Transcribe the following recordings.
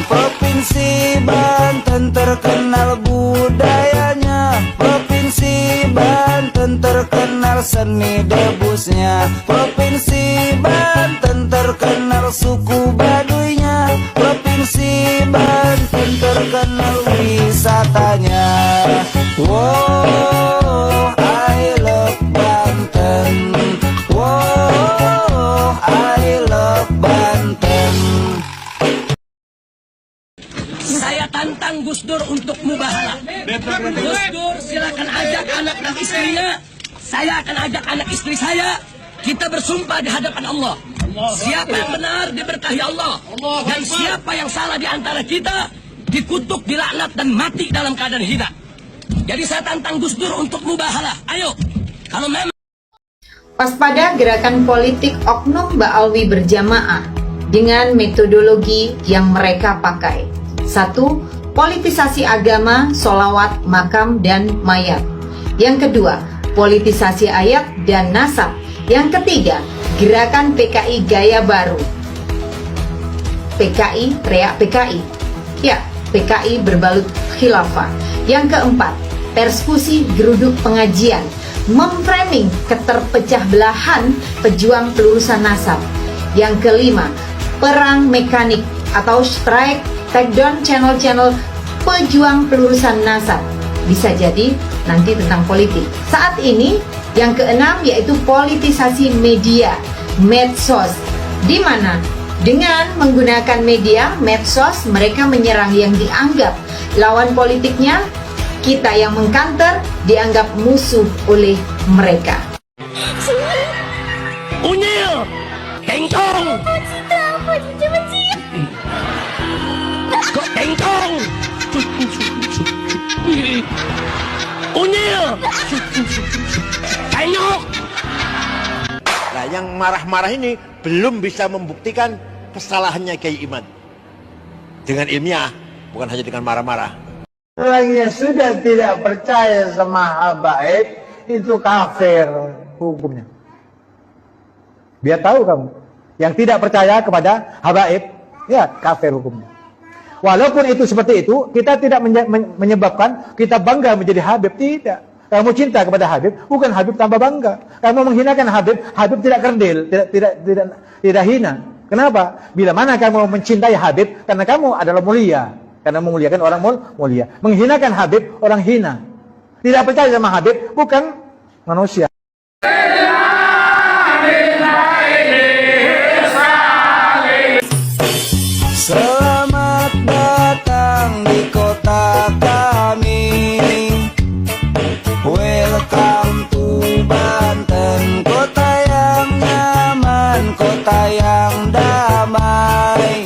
Provinsi Banten terkenal budayanya, Provinsi Banten terkenal seni debusnya, Provinsi Banten terkenal suku Baduynya, Provinsi Banten terkenal wisatanya. Wow, I love Banten. Wow, I love Banten. Saya tantang Gus Dur untuk mubahalah. Gus Dur silakan ajak anak dan istrinya. Saya akan ajak anak istri saya. Kita bersumpah di hadapan Allah. Siapa yang benar diberkahi Allah. Dan siapa yang salah di antara kita dikutuk, dilaknat dan mati dalam keadaan hina. Jadi saya tantang Gus Dur untuk mubahalah. Ayo. Kalau memang Waspada gerakan politik oknum Ba'alwi berjamaah dengan metodologi yang mereka pakai. 1. Politisasi agama, sholawat, makam, dan mayat. Yang kedua, politisasi ayat dan nasab. Yang ketiga, gerakan PKI gaya baru. PKI, teriak PKI. Ya, PKI berbalut khilafah. Yang keempat, persekusi geruduk pengajian, memframing keterpecah belahan pejuang pelurusan nasab. Yang kelima, perang mekanik atau strike takedown channel-channel pejuang pelurusan nasab. Bisa jadi nanti tentang politik. Saat ini yang keenam yaitu politisasi media, medsos, di mana dengan menggunakan media medsos mereka menyerang yang dianggap lawan politiknya. Kita yang mengkanter dianggap musuh oleh mereka. Unyil, Tengkong, kok Tengkong, Unyil, Tengok. Nah, yang marah-marah ini belum bisa membuktikan kesalahannya Kiai Iman dengan ilmiah, bukan hanya dengan marah-marah. Orang yang sudah tidak percaya sama habaib itu kafir hukumnya. Biar tahu kamu, yang tidak percaya kepada habaib, ya kafir hukumnya. Walaupun itu seperti itu, kita tidak menyebabkan kita bangga menjadi habib, tidak. Kamu cinta kepada habib, bukan habib tambah bangga. Kamu menghinakan habib, habib tidak kerdil, tidak hina. Kenapa? Bila mana kamu mencintai habib, karena kamu adalah mulia. Karena memuliakan orang mulia. Menghinakan habib, orang hina. Tidak percaya sama habib, bukan manusia. Selamat datang di kota kami. Welcome to Banten, kota yang nyaman, kota yang damai.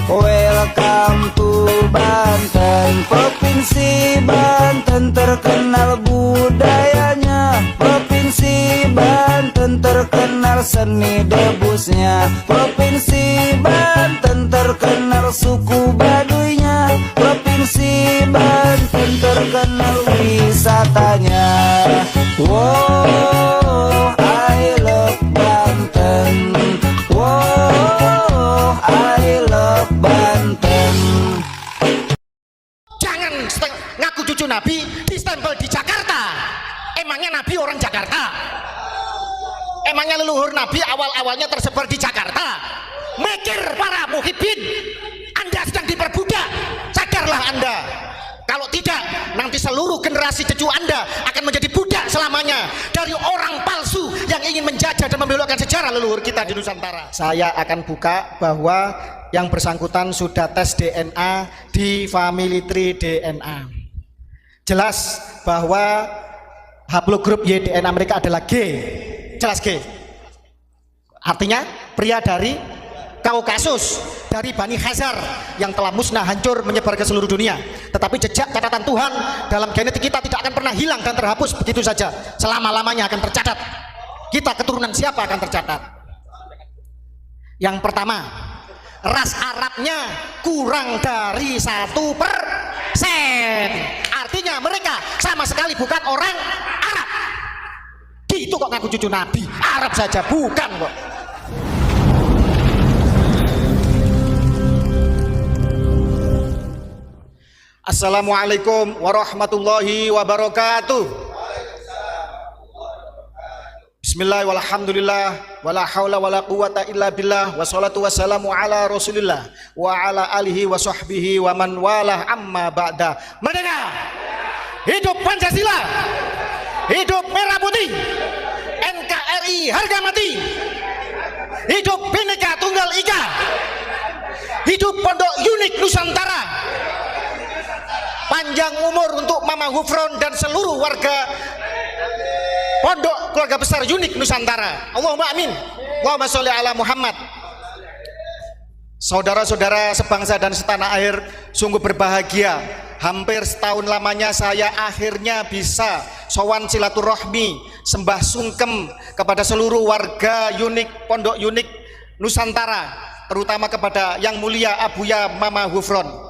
Welcome to Banten, Provinsi Banten terkenal budayanya, Provinsi Banten terkenal seni debusnya, Provinsi Banten terkenal suku Baduynya, Provinsi Banten terkenal wisatanya. Wow, I love Banten. Wow, I love Banten. Jangan ngaku cucu Nabi distempel di Jakarta. Emangnya Nabi orang Jakarta? Emangnya leluhur Nabi awal-awalnya tersebar di Jakarta? Mikir para muhibbin, Anda sedang diperbudak. Sadarlah Anda. Kalau tidak, nanti seluruh generasi cucu Anda akan menjadi budak selamanya dari orang palsu yang ingin menjajah dan membelokkan sejarah leluhur kita di Nusantara. Saya akan buka bahwa yang bersangkutan sudah tes DNA di Family Tree DNA. Jelas bahwa haplogrup Y DNA mereka adalah G. Jelas G. Artinya pria dari Kaukasus, dari Bani Khazar yang telah musnah, hancur, menyebar ke seluruh dunia. Tetapi jejak catatan Tuhan dalam genetik kita tidak akan pernah hilang dan terhapus begitu saja. Selama-lamanya akan tercatat. Kita keturunan siapa akan tercatat. Yang pertama, ras Arabnya kurang dari 1%. Artinya mereka sama sekali bukan orang Arab. Gitu kok ngaku cucu Nabi. Arab saja bukan kok. Assalamualaikum warahmatullahi wabarakatuh. Bismillah walhamdulillah wala haula wala quwata illa billah wassalatu wassalamu ala rasulillah wa ala alihi wa sahbihi wa man walah amma ba'da. Merdeka! Hidup Pancasila! Hidup Merah Putih! NKRI harga mati! Hidup Bhinneka Tunggal Ika! Hidup Pondok Unik Nusantara! Panjang umur untuk Mama Hufron dan seluruh warga Pondok Keluarga Besar Unik Nusantara. Allahumma amin. Allahumma sholli ala Muhammad. Saudara-saudara sebangsa dan setanah air, sungguh berbahagia. Hampir setahun lamanya saya akhirnya bisa sowan silaturahmi, sembah sungkem kepada seluruh warga Unik Pondok Unik Nusantara, terutama kepada yang mulia Abuya Mama Hufron.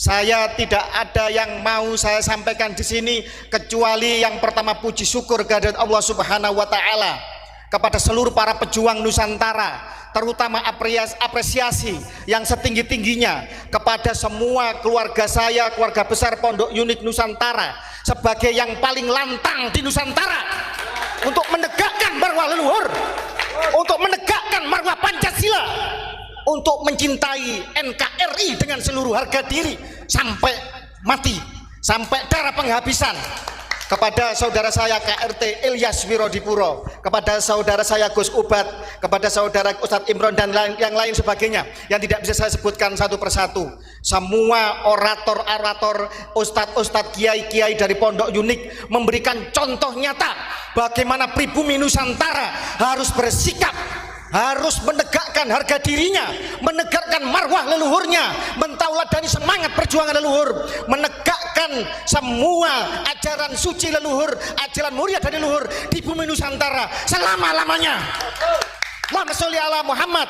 Saya tidak ada yang mau saya sampaikan di sini kecuali yang pertama puji syukur kehadirat Allah Subhanahu wa taala kepada seluruh para pejuang Nusantara, terutama apresiasi yang setinggi-tingginya kepada semua keluarga saya, keluarga besar Pondok Unik Nusantara sebagai yang paling lantang di Nusantara untuk menegakkan marwah leluhur, untuk menegakkan marwah Pancasila, untuk mencintai NKRI dengan seluruh harga diri sampai mati, sampai darah penghabisan. Kepada saudara saya KRT Ilyas Wirodipuro, kepada saudara saya Gus Ubat, kepada saudara Ustadz Imron dan yang lain sebagainya yang tidak bisa saya sebutkan satu persatu. Semua orator-orator, ustadz-ustadz, kiai-kiai dari Pondok Unik memberikan contoh nyata bagaimana pribumi Nusantara harus bersikap, harus menegakkan harga dirinya, menegakkan marwah leluhurnya, mentauladani semangat perjuangan leluhur, menegakkan semua ajaran suci leluhur, ajaran mulia dari leluhur di bumi Nusantara selama-lamanya. Allahumma sholli ala Muhammad.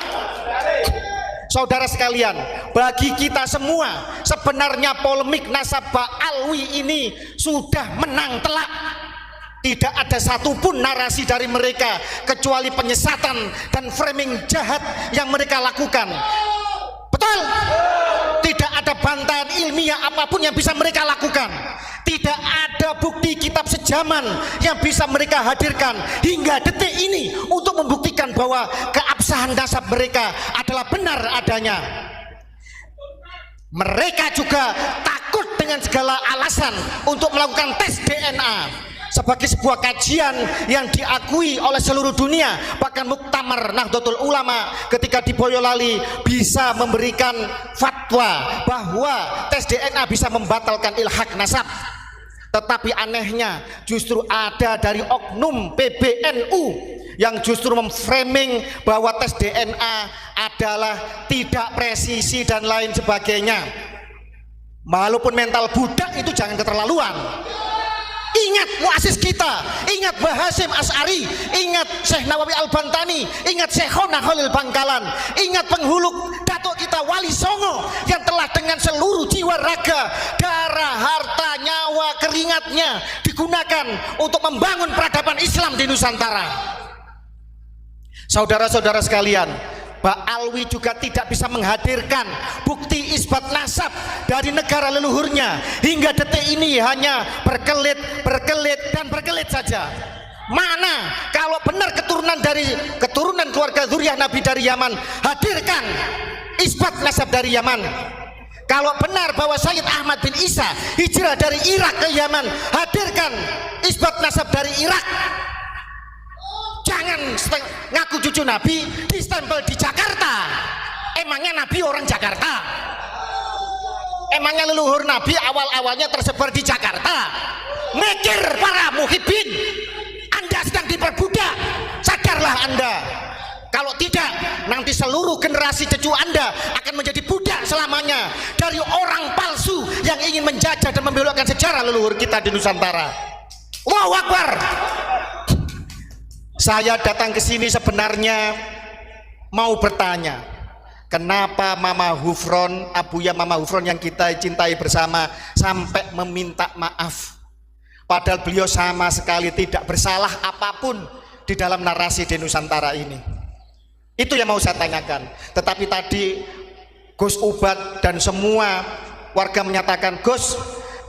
Saudara sekalian, bagi kita semua sebenarnya polemik nasabah Alwi ini sudah menang telak. Tidak ada satupun narasi dari mereka kecuali penyesatan dan framing jahat yang mereka lakukan. Betul? Tidak ada bantahan ilmiah apapun yang bisa mereka lakukan. Tidak ada bukti kitab sejaman yang bisa mereka hadirkan hingga detik ini untuk membuktikan bahwa keabsahan nasab mereka adalah benar adanya. Mereka juga takut dengan segala alasan untuk melakukan tes DNA sebagai sebuah kajian yang diakui oleh seluruh dunia. Bahkan Muktamar Nahdlatul Ulama ketika di Boyolali bisa memberikan fatwa bahwa tes DNA bisa membatalkan ilhaq nasab. Tetapi anehnya justru ada dari oknum PBNU yang justru memframing bahwa tes DNA adalah tidak presisi dan lain sebagainya. Walaupun mental budak itu jangan keterlaluan. Ingat muasis kita, ingat Mbah Hasyim Asy'ari, ingat Syekh Nawawi Al-Bantani, ingat Syekhona Khalil Bangkalan, ingat penghulu datuk kita Wali Songo yang telah dengan seluruh jiwa raga, darah, harta, nyawa, keringatnya digunakan untuk membangun peradaban Islam di Nusantara. Saudara-saudara sekalian, Mbak Alwi juga tidak bisa menghadirkan bukti isbat nasab dari negara leluhurnya. Hingga detik ini hanya berkelit dan berkelit saja. Mana kalau benar keturunan keluarga zuriyah Nabi dari Yaman, hadirkan isbat nasab dari Yaman. Kalau benar bahwa Sayyid Ahmad bin Isa hijrah dari Irak ke Yaman, hadirkan isbat nasab dari Irak. Jangan ngaku cucu Nabi distempel di Jakarta. Emangnya Nabi orang Jakarta? Emangnya leluhur Nabi awal-awalnya tersebar di Jakarta? Mikir para muhibbin, Anda sedang diperbudak. Sadarlah Anda. Kalau tidak, nanti seluruh generasi cucu Anda akan menjadi budak selamanya dari orang palsu yang ingin menjajah dan membelokkan sejarah leluhur kita di Nusantara. Allahu Akbar. Saya datang ke sini sebenarnya mau bertanya, kenapa Mama Hufron, Abuya Mama Hufron yang kita cintai bersama sampai meminta maaf, padahal beliau sama sekali tidak bersalah apapun di dalam narasi di Nusantara ini. Itu yang mau saya tanyakan. Tetapi tadi Gus Ubat dan semua warga menyatakan, Gus,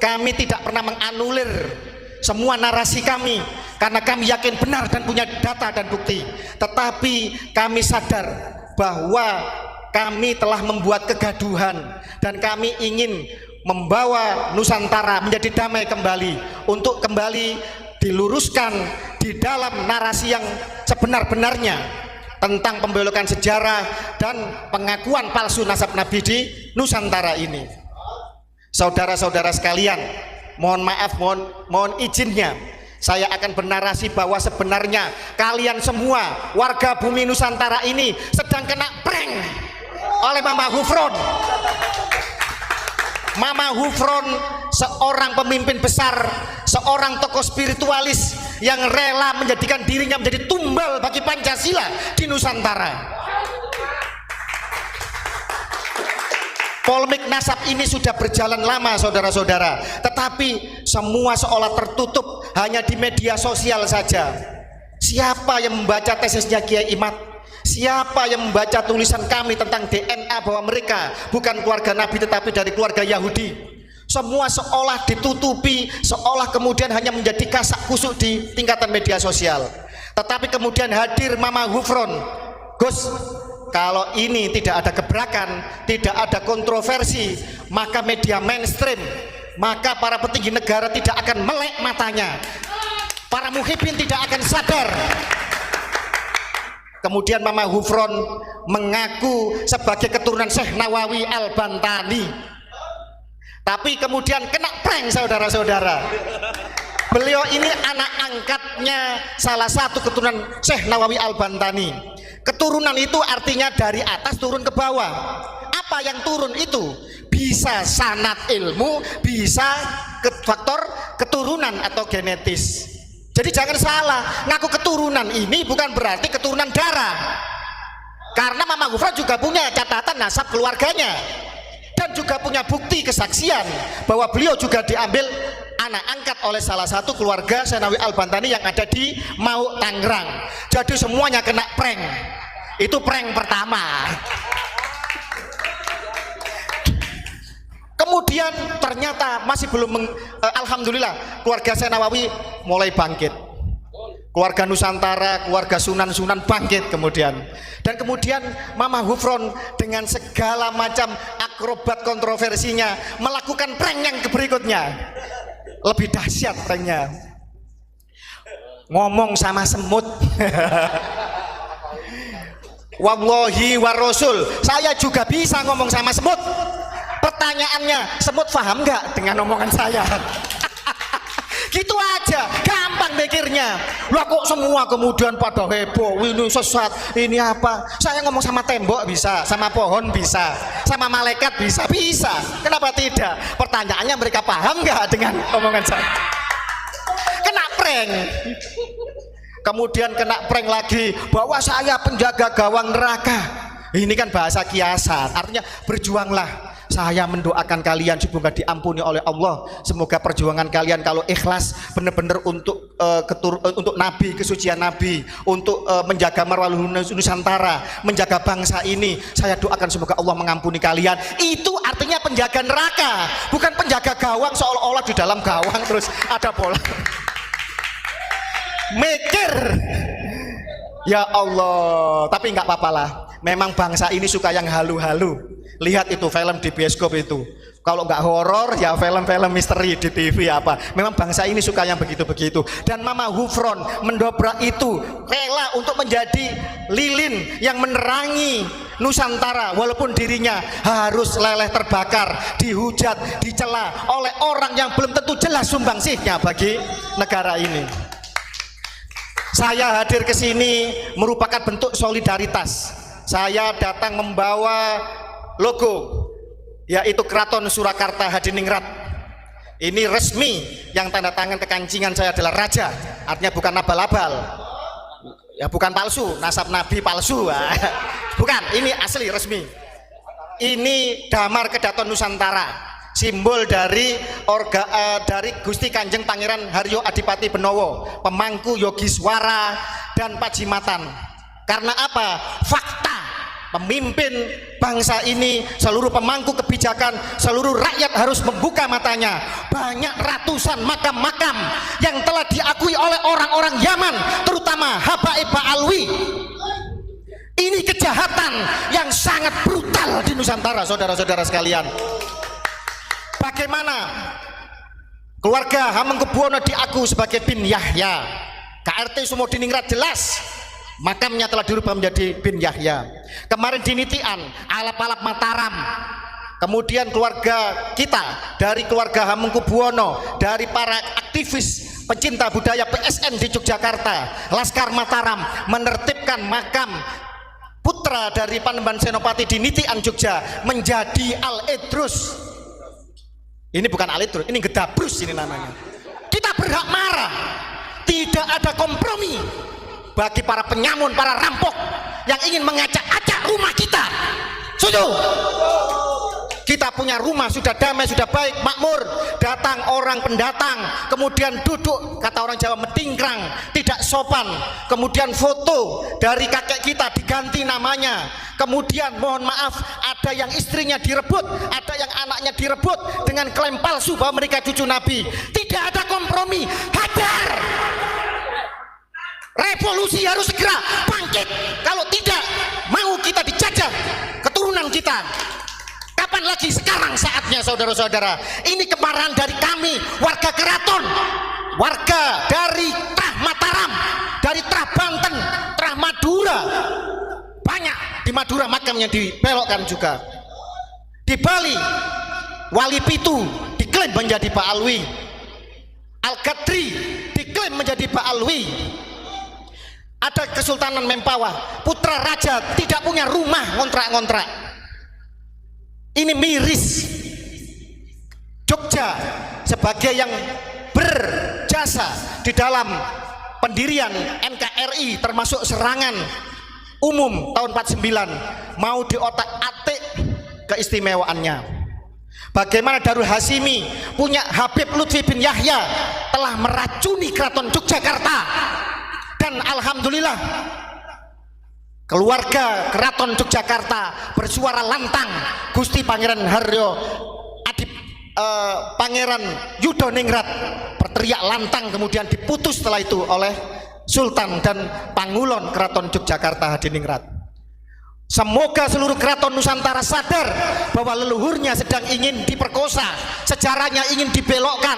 kami tidak pernah menganulir semua narasi kami karena kami yakin benar dan punya data dan bukti, tetapi kami sadar bahwa kami telah membuat kegaduhan dan kami ingin membawa Nusantara menjadi damai kembali, untuk kembali diluruskan di dalam narasi yang sebenar-benarnya tentang pembelokan sejarah dan pengakuan palsu nasab Nabi di Nusantara ini. Saudara-saudara sekalian, mohon maaf, mohon izinnya, saya akan bernarasi bahwa sebenarnya kalian semua warga bumi Nusantara ini sedang kena prank oleh Mama Hufron. Mama Hufron seorang pemimpin besar, seorang tokoh spiritualis yang rela menjadikan dirinya menjadi tumbal bagi Pancasila di Nusantara. Polemik nasab ini sudah berjalan lama, saudara-saudara, tetapi semua seolah tertutup hanya di media sosial saja. Siapa yang membaca tesisnya Kiai Imad? Siapa yang membaca tulisan kami tentang DNA bahwa mereka bukan keluarga Nabi tetapi dari keluarga Yahudi? Semua seolah ditutupi, seolah kemudian hanya menjadi kasak kusuk di tingkatan media sosial. Tetapi kemudian hadir Mama Hufron, Gus, kalau ini tidak ada gebrakan, tidak ada kontroversi, maka media mainstream, maka para petinggi negara tidak akan melek matanya, para muhibbin tidak akan sadar. Kemudian Mama Hufron mengaku sebagai keturunan Syekh Nawawi Al-Bantani, tapi kemudian kena prank, saudara-saudara. Beliau ini anak angkatnya salah satu keturunan Syekh Nawawi Al-Bantani. Keturunan itu artinya dari atas turun ke bawah. Apa yang turun itu? Bisa sanad ilmu, bisa faktor keturunan atau genetis. Jadi jangan salah, ngaku keturunan ini bukan berarti keturunan darah. Karena Mama Hufron juga punya catatan nasab keluarganya dan juga punya bukti kesaksian bahwa beliau juga diambil anak angkat oleh salah satu keluarga Syekh Nawawi Al-Bantani yang ada di Mau, Tangerang. Jadi semuanya kena prank. Itu prank pertama. Kemudian ternyata masih belum alhamdulillah keluarga Syekh Nawawi mulai bangkit. Keluarga Nusantara, keluarga Sunan-Sunan bangkit kemudian. Dan kemudian Mama Hufron dengan segala macam akrobat kontroversinya melakukan prank yang berikutnya. Lebih dahsyat pranknya. Ngomong sama semut. Wallahi wa rasul, saya juga bisa ngomong sama semut. Pertanyaannya, semut paham nggak dengan omongan saya? Gitu aja, gampang mikirnya. Lah kok semua kemudian pada heboh, ini sesat, ini apa? Saya ngomong sama tembok bisa, sama pohon bisa, sama malaikat bisa, bisa. Kenapa tidak? Pertanyaannya, mereka paham nggak dengan omongan saya? Kena prank. Kemudian kena prank lagi bahwa saya penjaga gawang neraka. Ini kan bahasa kiasan, artinya berjuanglah. Saya mendoakan kalian semoga diampuni oleh Allah. Semoga perjuangan kalian kalau ikhlas benar-benar untuk untuk Nabi, kesucian Nabi, untuk menjaga marwah Nusantara, menjaga bangsa ini. Saya doakan semoga Allah mengampuni kalian. Itu artinya penjaga neraka, bukan penjaga gawang seolah-olah di dalam gawang terus ada bola. Mikir, ya Allah. Tapi nggak apa-apa lah. Memang bangsa ini suka yang halu-halu. Lihat itu film di bioskop itu. Kalau nggak horor ya film-film misteri di TV apa. Memang bangsa ini suka yang begitu-begitu. Dan Mama Hufron mendobrak itu, rela untuk menjadi lilin yang menerangi Nusantara walaupun dirinya harus leleh terbakar, dihujat, dicela oleh orang yang belum tentu jelas sumbangsihnya bagi negara ini. Saya hadir ke sini merupakan bentuk solidaritas. Saya datang membawa logo, yaitu Keraton Surakarta Hadiningrat. Ini resmi, yang tanda tangan kekancingan saya adalah raja, artinya bukan abal-abal, ya bukan palsu, nasab Nabi palsu, bukan, ini asli resmi. Ini damar Kedaton Nusantara, simbol dari dari Gusti Kanjeng Pangeran Haryo Adipati Benowo, pemangku Yogiswara dan Pajimatan. Karena apa? Fakta pemimpin bangsa ini, seluruh pemangku kebijakan, seluruh rakyat harus membuka matanya. Banyak ratusan makam-makam yang telah diakui oleh orang-orang Yaman, terutama Habaib Ba'alwi. Ini kejahatan yang sangat brutal di Nusantara, saudara-saudara sekalian. Bagaimana keluarga Hamengkubuwono diaku sebagai bin Yahya? KRT Sumodiningrat jelas makamnya telah dirubah menjadi bin Yahya. Kemarin di Nitian, alap-alap Mataram. Kemudian keluarga kita dari keluarga Hamengkubuwono, dari para aktivis pencinta budaya PSN di Yogyakarta, Laskar Mataram, menertibkan makam putra dari Panembahan Senopati di Nitian Jogja menjadi Al-Idrus. Ini bukan Al-Idrus, ini Gedabrus ini namanya. Kita berhak marah. Tidak ada kompromi bagi para penyamun, para rampok yang ingin mengacak-acak rumah kita. Setuju? Kita punya rumah sudah damai, sudah baik, makmur. Datang orang pendatang, kemudian duduk, kata orang Jawa, medingkrang, tidak sopan. Kemudian foto dari kakek kita diganti namanya. Kemudian mohon maaf, ada yang istrinya direbut, ada yang anaknya direbut dengan klaim palsu bahwa mereka cucu Nabi. Tidak ada kompromi. Hajar! Revolusi harus segera bangkit. Kalau tidak, mau kita dijajah keturunan kita. Kapan lagi? Sekarang saatnya, saudara-saudara. Ini kemarahan dari kami, warga Keraton, warga dari Trah Mataram, dari Trah Banten, Trah Madura. Banyak di Madura makam yang dibelokkan juga. Di Bali, Wali Pitu diklaim menjadi Pak Alwi. Al-Qadri diklaim menjadi Pak Alwi. Ada Kesultanan Mempawah, putra raja tidak punya rumah, ngontrak-ngontrak. Ini miris. Jogja sebagai yang berjasa di dalam pendirian NKRI, termasuk serangan umum tahun 49, mau diotak-atik keistimewaannya. Bagaimana Darul Hasimi punya Habib Lutfi bin Yahya telah meracuni keraton Yogyakarta. Dan alhamdulillah keluarga keraton Yogyakarta bersuara lantang. Gusti Pangeran Haryo Adip Pangeran Yudoningrat berteriak lantang, kemudian diputus setelah itu oleh Sultan dan Pangulon Keraton Yogyakarta Hadiningrat. Semoga seluruh keraton Nusantara sadar bahwa leluhurnya sedang ingin diperkosa, sejarahnya ingin dibelokkan.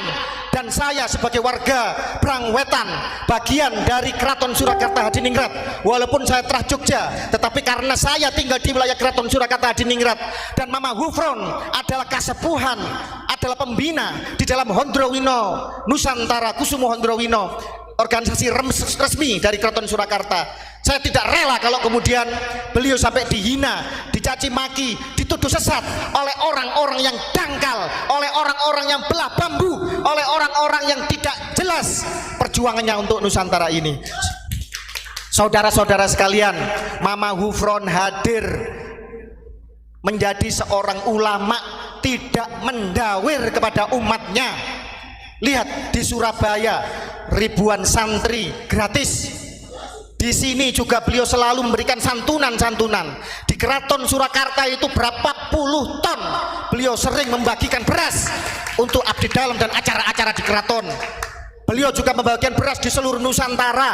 Dan saya sebagai warga Brangwetan, bagian dari Keraton Surakarta Hadiningrat, walaupun saya Trah Jogja, tetapi karena saya tinggal di wilayah Keraton Surakarta Hadiningrat, dan Mama Hufron adalah kasepuhan, adalah pembina di dalam Hondrowino Nusantara, Kusumo Hondrowino, organisasi resmi dari Keraton Surakarta. Saya tidak rela kalau kemudian beliau sampai dihina, dicaci maki, dituduh sesat oleh orang-orang yang dangkal, oleh orang-orang yang belah bambu, oleh orang-orang yang tidak jelas perjuangannya untuk Nusantara ini. Saudara-saudara sekalian, Mama Hufron hadir menjadi seorang ulama, tidak mendawir kepada umatnya. Lihat di Surabaya, ribuan santri gratis. Di sini juga beliau selalu memberikan santunan-santunan. Di Keraton Surakarta itu berapa puluh ton beliau sering membagikan beras untuk abdi dalam dan acara-acara di keraton. Beliau juga membagikan beras di seluruh Nusantara,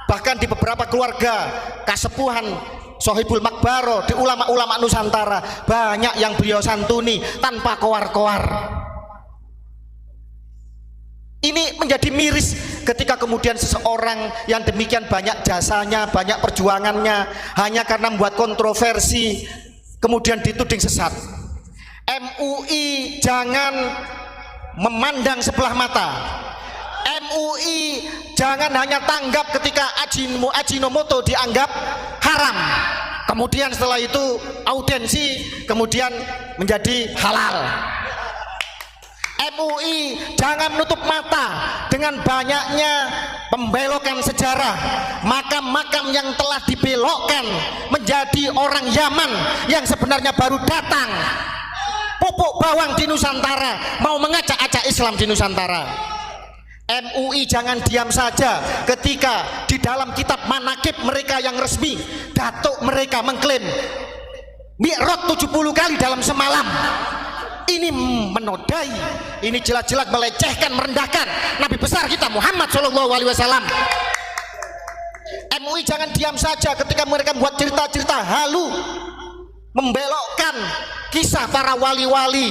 bahkan di beberapa keluarga kasepuhan Sohibul Makbaro, di ulama-ulama Nusantara banyak yang beliau santuni tanpa koar-koar. Ini menjadi miris ketika kemudian seseorang yang demikian banyak jasanya, banyak perjuangannya, hanya karena membuat kontroversi kemudian dituding sesat. MUI jangan memandang sebelah mata. MUI jangan hanya tanggap ketika Ajinomoto dianggap haram, kemudian setelah itu audiensi kemudian menjadi halal. MUI jangan menutup mata dengan banyaknya pembelokan sejarah, makam-makam yang telah dibelokkan menjadi orang Yaman yang sebenarnya baru datang, pupuk bawang di Nusantara, mau mengacak-acak Islam di Nusantara. MUI jangan diam saja ketika di dalam kitab manakib mereka yang resmi, datuk mereka mengklaim Mi'raj 70 kali dalam semalam. Ini menodai, ini jelas-jelas melecehkan, merendahkan Nabi besar kita Muhammad SAW. MUI jangan diam saja ketika mereka membuat cerita-cerita halu, membelokkan kisah para wali-wali.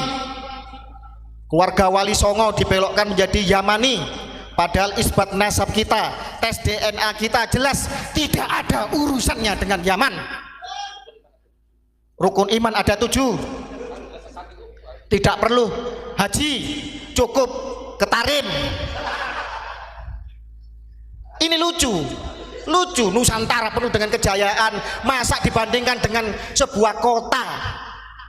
Keluarga Wali Songo dibelokkan menjadi Yamani, padahal isbat nasab kita, tes DNA kita jelas tidak ada urusannya dengan Yaman. Rukun iman ada 7, tidak perlu haji, cukup ketarim. Ini lucu Nusantara penuh dengan kejayaan, masa dibandingkan dengan sebuah kota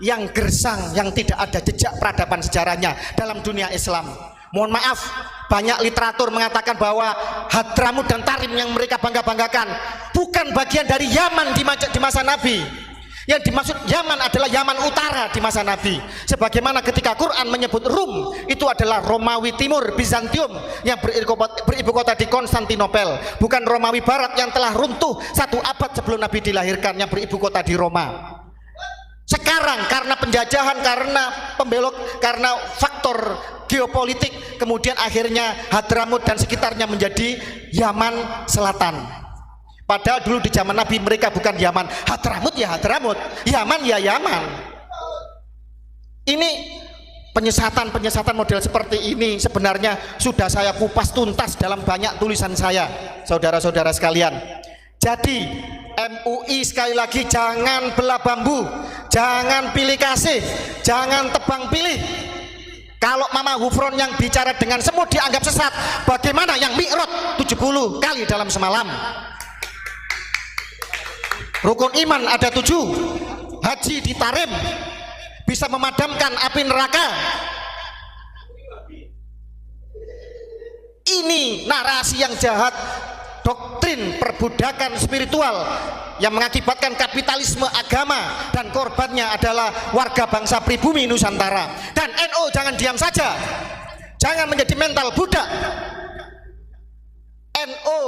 yang gersang, yang tidak ada jejak peradaban sejarahnya dalam dunia Islam. Mohon maaf, banyak literatur mengatakan bahwa Hadramut dan Tarim yang mereka bangga-banggakan bukan bagian dari Yaman di masa Nabi. Yang dimaksud Yaman adalah Yaman Utara di masa Nabi. Sebagaimana ketika Quran menyebut Rum, itu adalah Romawi Timur, Bizantium yang beribu kota di Konstantinopel, bukan Romawi Barat yang telah runtuh 1 abad sebelum Nabi dilahirkan yang beribu kota di Roma. Sekarang karena penjajahan, karena pembelok, karena faktor geopolitik, kemudian akhirnya Hadramut dan sekitarnya menjadi Yaman Selatan. Padahal dulu di zaman Nabi mereka bukan Yaman. Hadramut ya Hadramut, Yaman ya Yaman. Ini penyesatan model seperti ini sebenarnya sudah saya kupas tuntas dalam banyak tulisan saya, saudara-saudara sekalian. Jadi MUI sekali lagi jangan belah bambu, jangan pilih kasih, jangan tebang pilih. Kalau Mama Hufron yang bicara dengan semut dianggap sesat, bagaimana yang Mi'raj 70 kali dalam semalam? Rukun iman ada 7, haji ditarim, bisa memadamkan api neraka. Ini narasi yang jahat, doktrin perbudakan spiritual yang mengakibatkan kapitalisme agama, dan korbannya adalah warga bangsa pribumi Nusantara. Dan NU jangan diam saja, jangan menjadi mental budak. NU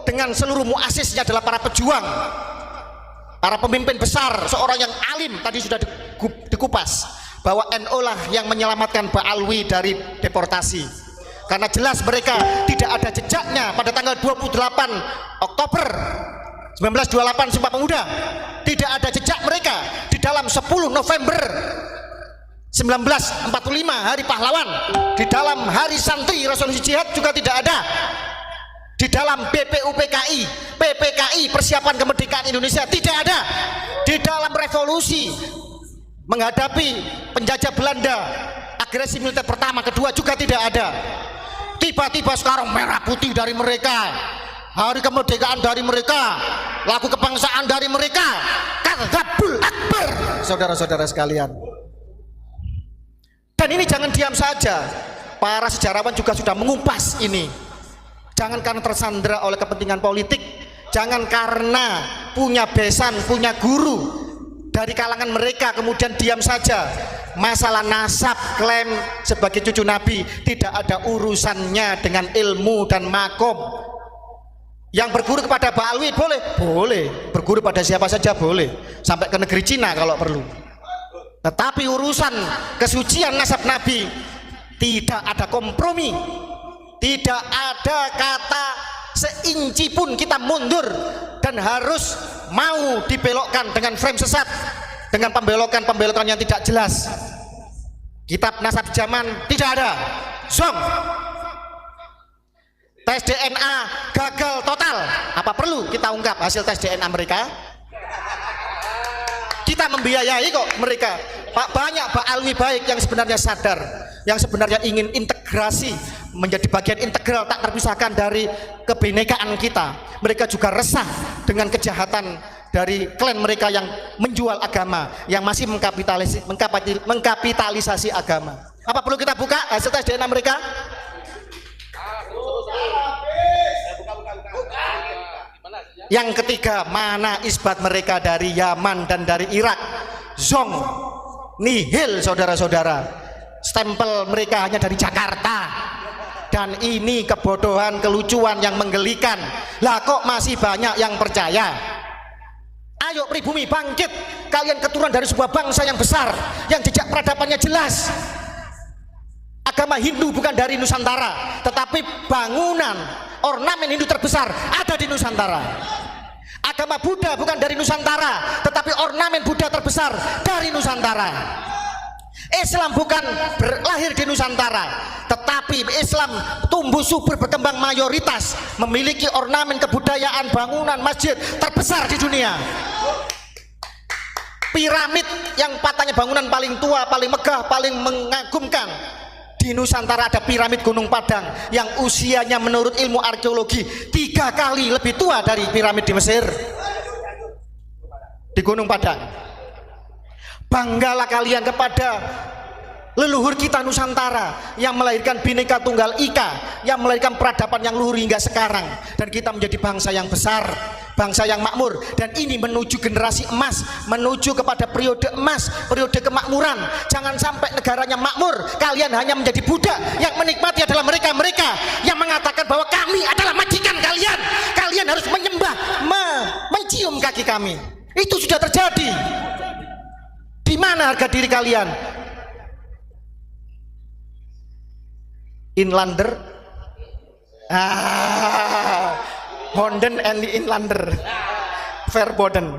dengan seluruh muasisnya adalah para pejuang, para pemimpin besar, seorang yang alim. Tadi sudah dikupas bahwa NU lah yang menyelamatkan Ba'alwi dari deportasi, karena jelas mereka tidak ada jejaknya pada tanggal 28 Oktober 1928 Sumpah Pemuda. Tidak ada jejak mereka di dalam 10 November 1945 Hari Pahlawan, di dalam Hari Santri Resolusi Jihad juga tidak ada, di dalam BPUPKI, PPKI Persiapan Kemerdekaan Indonesia tidak ada, di dalam revolusi menghadapi penjajah Belanda agresi militer pertama kedua juga tidak ada. Tiba-tiba sekarang merah putih dari mereka, hari kemerdekaan dari mereka, lagu kebangsaan dari mereka, Kadzabul Akbar, saudara-saudara sekalian. Dan ini jangan diam saja, para sejarawan juga sudah mengupas ini. Jangan karena tersandera oleh kepentingan politik, jangan karena punya besan, punya guru dari kalangan mereka kemudian diam saja. Masalah nasab, klaim sebagai cucu Nabi tidak ada urusannya dengan ilmu dan makom. Yang berguru kepada Ba'alwi boleh? Boleh. Berguru pada siapa saja boleh, sampai ke negeri Cina kalau perlu. Tetapi urusan kesucian nasab Nabi tidak ada kompromi, tidak ada kata seinci pun kita mundur, dan harus mau dibelokkan dengan frame sesat, dengan pembelokan yang tidak jelas. Kitab nasab zaman tidak ada. Zong. Tes DNA gagal total. Apa perlu kita ungkap hasil tes DNA mereka? Kita membiayai kok mereka. Banyak Ba'alwi baik yang sebenarnya sadar, yang sebenarnya ingin integrasi, menjadi bagian integral tak terpisahkan dari kebinekaan kita. Mereka juga resah dengan kejahatan dari klan mereka yang menjual agama, yang masih mengkapitalisasi agama. Apa perlu kita buka hasil tes DNA mereka? Yang ketiga, mana isbat mereka dari Yaman dan dari Irak? Zong, nihil, saudara-saudara. Stempel mereka hanya dari Jakarta. Dan ini kebodohan, kelucuan yang menggelikan. Lah kok masih banyak yang percaya? Ayo pribumi bangkit, kalian keturunan dari sebuah bangsa yang besar, yang jejak peradabannya jelas. Agama Hindu bukan dari Nusantara, tetapi bangunan ornamen Hindu terbesar ada di Nusantara. Agama Buddha bukan dari Nusantara, tetapi ornamen Buddha terbesar dari Nusantara. Islam bukan lahir di Nusantara, tetapi Islam tumbuh subur berkembang mayoritas memiliki ornamen kebudayaan bangunan masjid terbesar di dunia. Piramid yang patahnya bangunan paling tua, paling megah, paling mengagumkan di Nusantara ada piramid Gunung Padang yang usianya menurut ilmu arkeologi 3 kali lebih tua dari piramid di Mesir, di Gunung Padang. Banggalah kalian kepada leluhur kita Nusantara yang melahirkan Bhinneka Tunggal Ika, yang melahirkan peradaban yang luhur hingga sekarang, dan kita menjadi bangsa yang besar, bangsa yang makmur. Dan ini menuju generasi emas, menuju kepada periode emas, periode kemakmuran. Jangan sampai negaranya makmur, kalian hanya menjadi budak. Yang menikmati adalah mereka-mereka yang mengatakan bahwa kami adalah majikan kalian, kalian harus menyembah, mencium kaki kami. Itu sudah terjadi. Di mana harga diri kalian? Inlander, Honden and Inlander, Verboden,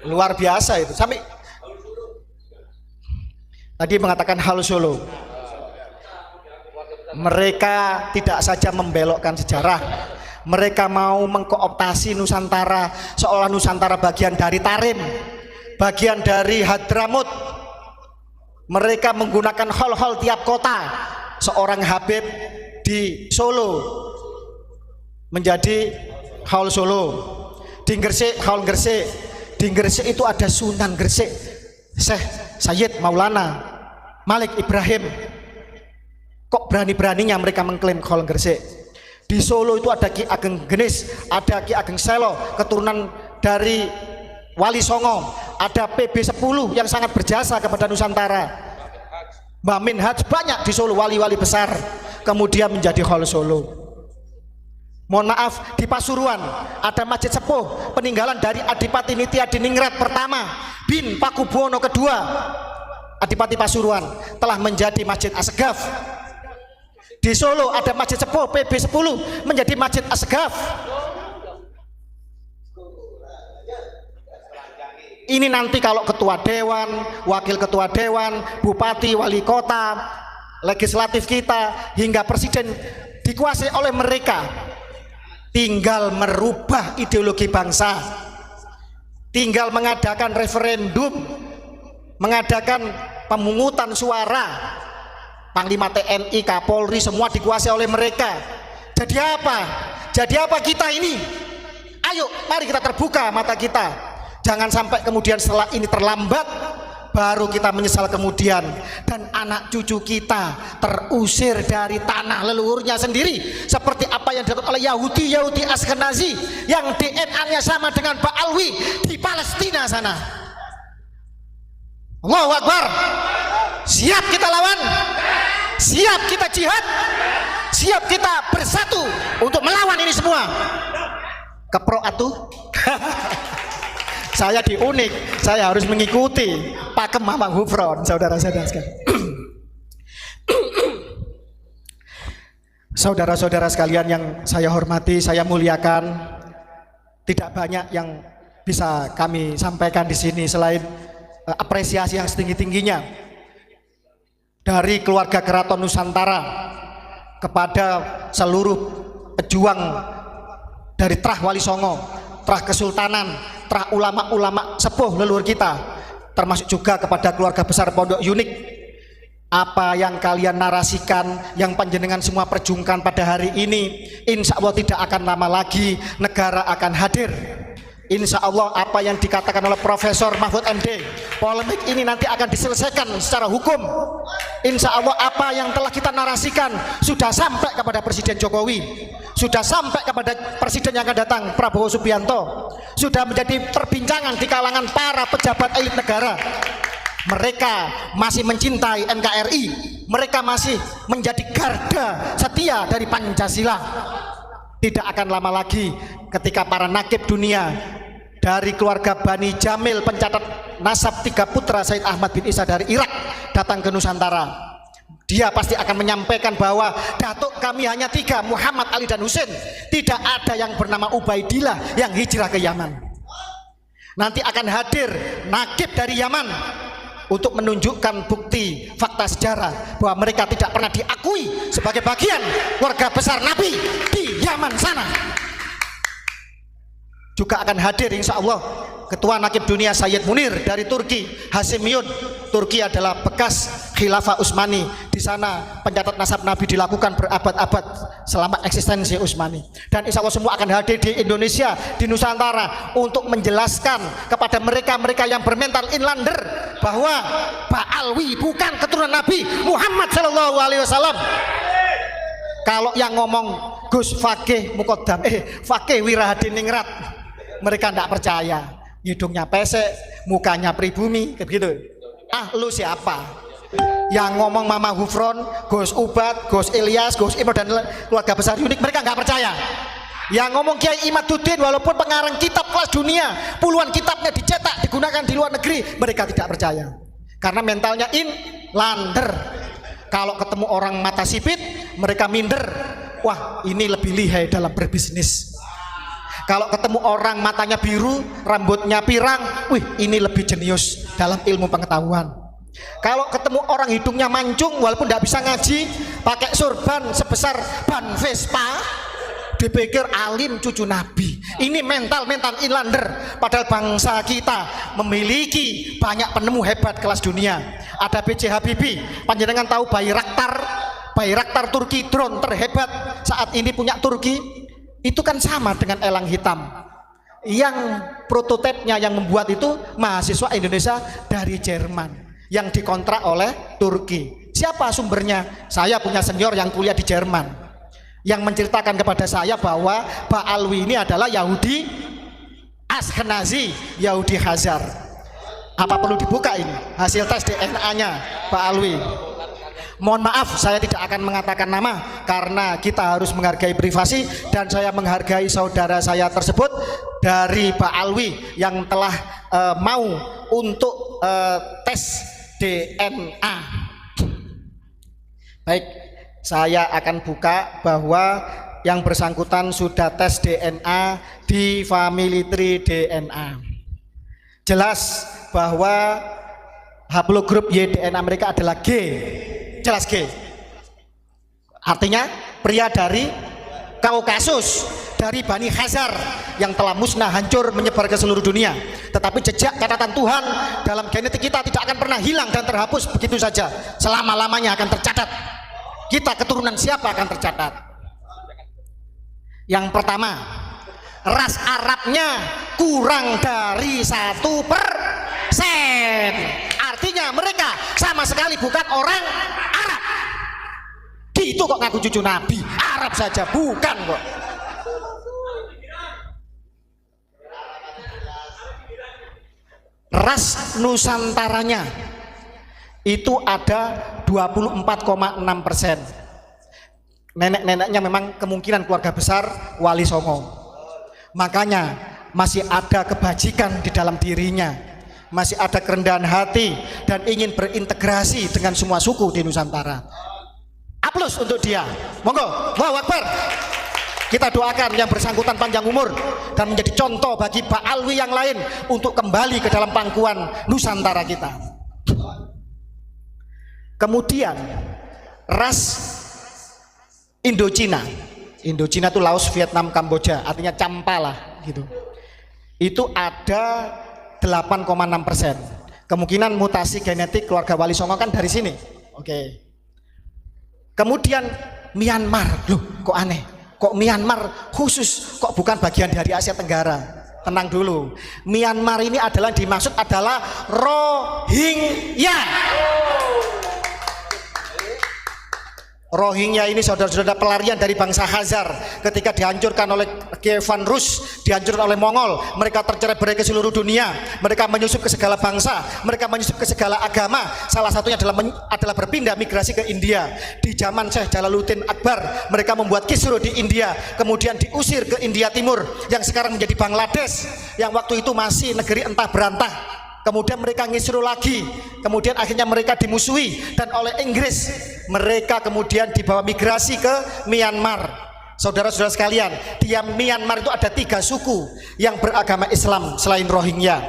luar biasa itu. Sampai tadi mengatakan hal Solo. Mereka tidak saja membelokkan sejarah, mereka mau mengkooptasi Nusantara seolah Nusantara bagian dari Tarim, bagian dari Hadramut. Mereka menggunakan hall-hall tiap kota. Seorang Habib di Solo menjadi hall Solo, di Gresik hall Gresik, di Gresik itu ada Sunan Gresik, Syekh Sayyid Maulana Malik Ibrahim. Kok berani-beraninya mereka mengklaim hall Gresik? Di Solo itu ada Ki Ageng Genis, ada Ki Ageng Selo, keturunan dari Wali Songo, ada PB10 yang sangat berjasa kepada Nusantara. Mbah Minhaj, banyak di Solo wali-wali besar kemudian menjadi hall Solo. Mohon maaf, di Pasuruan ada Masjid Sepuh peninggalan dari Adipati Nitya Diningrat pertama bin Pakubuwono kedua. Adipati Pasuruan telah menjadi Masjid Asegaf. Di Solo ada Masjid Sepuh PB10 menjadi Masjid Asegaf. Ini nanti kalau ketua dewan, wakil ketua dewan, bupati, wali kota, legislatif kita hingga presiden dikuasai oleh mereka, tinggal merubah ideologi bangsa, tinggal mengadakan referendum, mengadakan pemungutan suara. Panglima TNI, Kapolri semua dikuasai oleh mereka. Jadi apa? Jadi apa kita ini? Ayo mari kita terbuka mata kita. Jangan sampai kemudian setelah ini terlambat baru kita menyesal kemudian, dan anak cucu kita terusir dari tanah leluhurnya sendiri seperti apa yang dilakukan oleh Yahudi Askenazi yang DNA-nya sama dengan Pak Alwi di Palestina sana. Allahu Akbar. Siap kita lawan, siap kita jihad, siap kita bersatu untuk melawan ini semua. Kepro atuh. Saya di Unik, saya harus mengikuti pakem Mamang Hufron, saudara-saudara sekalian. Saudara-saudara sekalian yang saya hormati, saya muliakan, tidak banyak yang bisa kami sampaikan di sini selain apresiasi yang setinggi-tingginya dari keluarga Keraton Nusantara kepada seluruh pejuang dari Trah Wali Songo, Trah Kesultanan, Trah ulama-ulama sepuh leluhur kita, termasuk juga kepada keluarga besar Pondok Unik. Apa yang kalian narasikan, yang panjenengan semua perjuangkan pada hari ini, insya Allah tidak akan lama lagi negara akan hadir. Insya Allah apa yang dikatakan oleh Profesor Mahfud MD, polemik ini nanti akan diselesaikan secara hukum. Insya Allah apa yang telah kita narasikan sudah sampai kepada Presiden Jokowi, sudah sampai kepada Presiden yang akan datang Prabowo Subianto, sudah menjadi perbincangan di kalangan para pejabat elit negara. Mereka masih mencintai NKRI, mereka masih menjadi garda setia dari Pancasila. Tidak akan lama lagi ketika para nakib dunia dari keluarga Bani Jamil, pencatat nasab 3 putra Said Ahmad bin Isa dari Irak, datang ke Nusantara. Dia pasti akan menyampaikan bahwa datuk kami hanya 3, Muhammad, Ali, dan Husain. Tidak ada yang bernama Ubaidillah yang hijrah ke Yaman. Nanti akan hadir nakib dari Yaman untuk menunjukkan bukti fakta sejarah bahwa mereka tidak pernah diakui sebagai bagian keluarga besar Nabi di Yaman sana. Juga akan hadir insya Allah Ketua Nakib Dunia Sayyid Munir dari Turki, Hasimiyun. Turki adalah bekas Khilafah Utsmani. Di sana pencatat nasab Nabi dilakukan berabad-abad selama eksistensi Utsmani. Dan insya Allah semua akan hadir di Indonesia, di Nusantara, untuk menjelaskan kepada mereka-mereka yang bermental inlander bahwa Ba'alwi bukan keturunan Nabi Muhammad SAW. Kalau yang ngomong Gus Fakih Mukodam, Fakih Wirahadiningrat, mereka tidak percaya. Hidungnya pesek, mukanya pribumi, begitu. Ah, lu siapa? Yang ngomong Mama Hufron, Gus Ubat, Gus Ilyas, Gus Imro dan keluarga besar unik, mereka nggak percaya. Yang ngomong Kiai Imaduddin, walaupun pengarang kitab kelas dunia, puluhan kitabnya dicetak, digunakan di luar negeri, mereka tidak percaya. Karena mentalnya inlander. Kalau ketemu orang mata sipit, mereka minder. Wah, ini lebih lihai dalam berbisnis. Kalau ketemu orang matanya biru, rambutnya pirang, wih, ini lebih jenius dalam ilmu pengetahuan. Kalau ketemu orang hidungnya mancung, walaupun tidak bisa ngaji, pakai surban sebesar ban Vespa, dipikir alim cucu Nabi. Ini mental inlander. Padahal bangsa kita memiliki banyak penemu hebat kelas dunia. Ada B.J. Habibie, panjenengan tahu Bayraktar Turki, drone terhebat saat ini punya Turki. Itu kan sama dengan elang hitam. Yang prototipenya yang membuat itu mahasiswa Indonesia dari Jerman yang dikontrak oleh Turki. Siapa sumbernya? Saya punya senior yang kuliah di Jerman yang menceritakan kepada saya bahwa Ba'alwi ini adalah Yahudi Ashkenazi, Yahudi Khazar. Apa perlu dibuka ini hasil tes DNA-nya Ba'alwi? Mohon maaf, saya tidak akan mengatakan nama karena kita harus menghargai privasi, dan saya menghargai saudara saya tersebut dari Ba'alwi yang telah mau untuk tes DNA. Baik, saya akan buka bahwa yang bersangkutan sudah tes DNA di Family Tree DNA. Jelas bahwa haplogrup Y DNA mereka adalah G. Jelas G. Artinya pria dari Kaukasus, dari Bani Khazar yang telah musnah, hancur, menyebar ke seluruh dunia. Tetapi jejak catatan Tuhan dalam genetik kita tidak akan pernah hilang dan terhapus begitu saja. Selama-lamanya akan tercatat. Kita keturunan siapa akan tercatat. Yang pertama, ras Arabnya kurang dari 1%. Artinya mereka sama sekali bukan orang Arab. Gitu kok ngaku cucu Nabi. Arab saja bukan kok. Ras Nusantaranya itu ada 24,6%. Nenek-neneknya memang kemungkinan keluarga besar Wali Songo. Makanya masih ada kebajikan di dalam dirinya, masih ada kerendahan hati dan ingin berintegrasi dengan semua suku di Nusantara. Aplaus untuk dia. Monggo, Allahu Akbar. Kita doakan yang bersangkutan panjang umur dan menjadi contoh bagi Ba'alwi yang lain untuk kembali ke dalam pangkuan Nusantara kita. Kemudian ras Indochina. Indochina itu Laos, Vietnam, Kamboja, artinya campa lah gitu. Itu ada 8,6%. Kemungkinan mutasi genetik keluarga Wali Songo kan dari sini. Oke. Kemudian Myanmar, loh kok aneh? Kok Myanmar khusus? Kok bukan bagian dari Asia Tenggara? Tenang dulu. Myanmar ini adalah dimaksud adalah Rohingya. Rohingya ini saudara-saudara pelarian dari bangsa Khazar ketika dihancurkan oleh Kievan Rus, dihancurkan oleh Mongol. Mereka tercerai-berai ke seluruh dunia, mereka menyusup ke segala bangsa, mereka menyusup ke segala agama. Salah satunya adalah berpindah migrasi ke India. Di zaman Syekh Jalaluddin Akbar, mereka membuat kisruh di India, kemudian diusir ke India Timur yang sekarang menjadi Bangladesh, yang waktu itu masih negeri entah berantah. Kemudian mereka ngisru lagi, kemudian akhirnya mereka dimusuhi, dan oleh Inggris mereka kemudian dibawa migrasi ke Myanmar. Saudara-saudara sekalian, di Myanmar itu ada 3 suku yang beragama Islam selain Rohingya.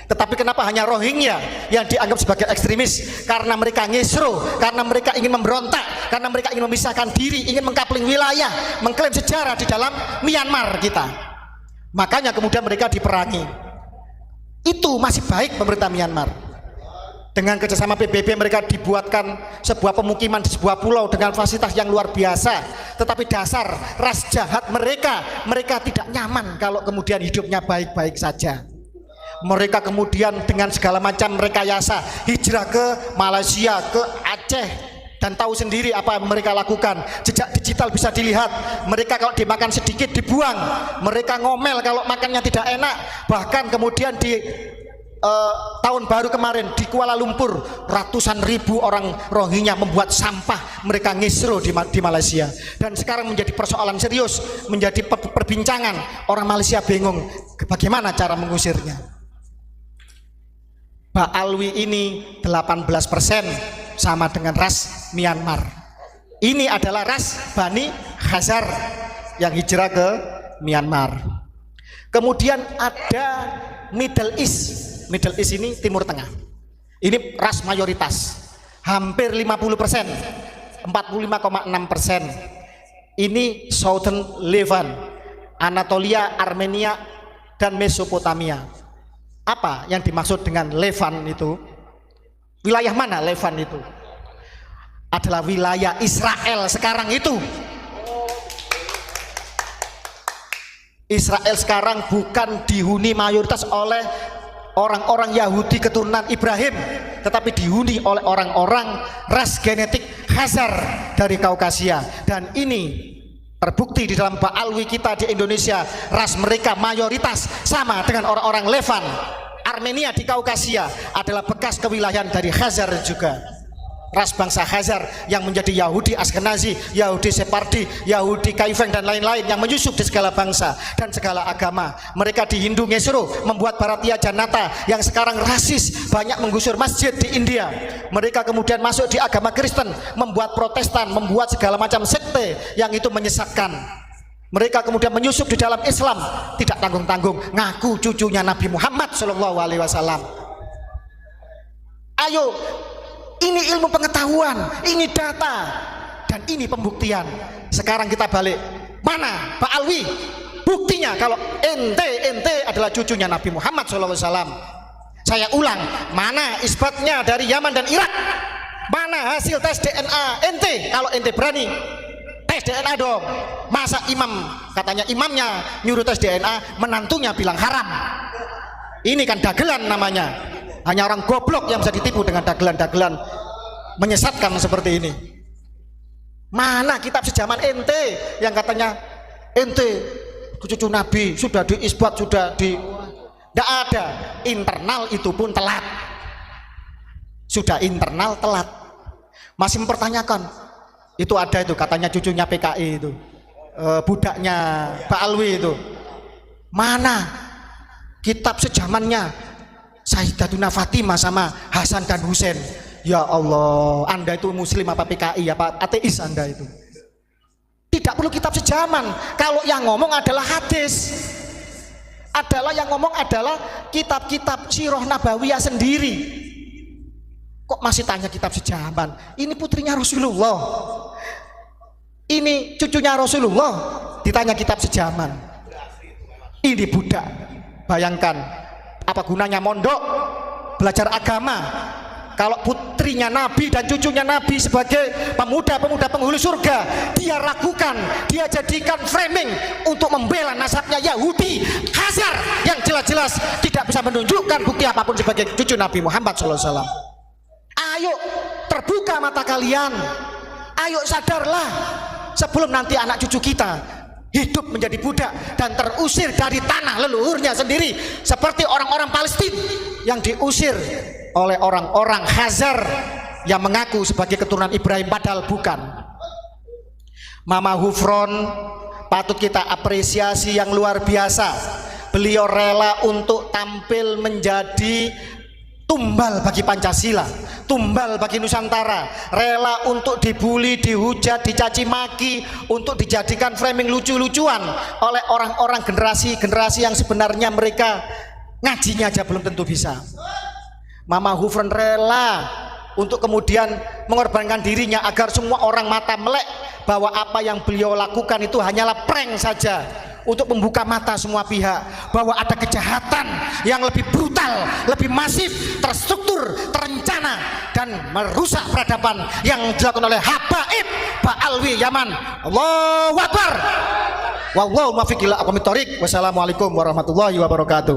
Tetapi kenapa hanya Rohingya yang dianggap sebagai ekstremis? Karena mereka ngisru, karena mereka ingin memberontak, karena mereka ingin memisahkan diri, ingin mengkapling wilayah, mengklaim sejarah di dalam Myanmar kita. Makanya kemudian mereka diperangi. Itu masih baik pemerintah Myanmar. Dengan kerjasama PBB mereka dibuatkan sebuah pemukiman di sebuah pulau dengan fasilitas yang luar biasa. Tetapi dasar ras jahat mereka tidak nyaman kalau kemudian hidupnya baik-baik saja. Mereka kemudian dengan segala macam rekayasa hijrah ke Malaysia, ke Aceh, dan tahu sendiri apa yang mereka lakukan. Jejak digital bisa dilihat. Mereka kalau dimakan sedikit dibuang, mereka ngomel kalau makannya tidak enak. Bahkan kemudian di tahun baru kemarin di Kuala Lumpur, ratusan ribu orang Rohingya membuat sampah, mereka ngisru di Malaysia. Dan sekarang menjadi persoalan serius, menjadi perbincangan. Orang Malaysia bingung bagaimana cara mengusirnya. Mbak Alwi ini 18% sama dengan ras Myanmar. Ini adalah ras Bani Khazar yang hijrah ke Myanmar. Kemudian ada Middle East. Middle East ini Timur Tengah. Ini ras mayoritas, hampir 50%, 45,6%. Ini Southern Levant, Anatolia, Armenia, dan Mesopotamia. Apa yang dimaksud dengan Levant itu? Wilayah mana Levant itu? Adalah wilayah Israel sekarang itu. Israel sekarang bukan dihuni mayoritas oleh orang-orang Yahudi keturunan Ibrahim, tetapi dihuni oleh orang-orang ras genetik Khazar dari Kaukasia. Dan ini terbukti di dalam Ba'alwi kita di Indonesia, ras mereka mayoritas sama dengan orang-orang Levant. Armenia di Kaukasia adalah bekas kewilayahan dari Khazar juga. Ras bangsa Khazar yang menjadi Yahudi Askenazi, Yahudi Separdi, Yahudi Kaifeng, dan lain-lain yang menyusup di segala bangsa dan segala agama. Mereka di Hindu ngesru, membuat Bharatiya Janata yang sekarang rasis, banyak menggusur masjid di India. Mereka kemudian masuk di agama Kristen, membuat Protestan, membuat segala macam sekte yang itu menyesatkan. Mereka kemudian menyusup di dalam Islam, tidak tanggung-tanggung, ngaku cucunya Nabi Muhammad SAW. Ayo, ini ilmu pengetahuan, ini data, dan ini pembuktian. Sekarang kita balik, mana Ba'alwi? Buktinya kalau ente adalah cucunya Nabi Muhammad SAW. Saya ulang, mana isbatnya dari Yaman dan Irak? Mana hasil tes DNA ente? Kalau ente berani tes DNA dong. Masa imam, katanya imamnya nyuruh tes DNA, menantunya bilang haram. Ini kan dagelan namanya. Hanya orang goblok yang bisa ditipu dengan dagelan-dagelan menyesatkan seperti ini. Mana kitab sejaman ente yang katanya ente cucu Nabi, sudah diisbat, sudah di... Tidak ada. Internal itu pun telat. Sudah internal telat. Masih mempertanyakan. Itu ada itu katanya cucunya PKI itu, budaknya Ba'alwi itu. Mana kitab sejamannya Sayyidatuna Fatimah sama Hasan dan Husain? Ya Allah, Anda itu muslim apa PKI apa ateis Anda itu? Tidak perlu kitab sejaman. Kalau yang ngomong adalah hadis, yang ngomong adalah kitab-kitab sirah nabawiyah sendiri. Kok masih tanya kitab sejaman? Ini putrinya Rasulullah, ini cucunya Rasulullah, ditanya kitab sejaman. Ini budak. Bayangkan apa gunanya mondok belajar agama kalau putrinya Nabi dan cucunya Nabi sebagai pemuda-pemuda penghulu surga dia ragukan, dia jadikan framing untuk membela nasabnya Yahudi Khazar yang jelas-jelas tidak bisa menunjukkan bukti apapun sebagai cucu Nabi Muhammad SAW. Ayo terbuka mata kalian, Ayo sadarlah sebelum nanti anak cucu kita hidup menjadi budak dan terusir dari tanah leluhurnya sendiri seperti orang-orang Palestina yang diusir oleh orang-orang Khazar yang mengaku sebagai keturunan Ibrahim padahal bukan. Mama Hufron patut kita apresiasi yang luar biasa. Beliau rela untuk tampil menjadi tumbal bagi Pancasila, tumbal bagi Nusantara, rela untuk dibully, dihujat, dicaci maki, untuk dijadikan framing lucu-lucuan oleh orang-orang generasi yang sebenarnya mereka ngajinya aja belum tentu bisa. Mama Hufron rela untuk kemudian mengorbankan dirinya agar semua orang mata melek bahwa apa yang beliau lakukan itu hanyalah prank saja, untuk membuka mata semua pihak bahwa ada kejahatan yang lebih brutal, lebih masif, terstruktur, terencana dan merusak peradaban yang dilakukan oleh Habaib Ba'alwi Yaman. Allahu Akbar. Wallahu muwaffiq ila aqwamit thoriq. Wassalamualaikum warahmatullahi wabarakatuh.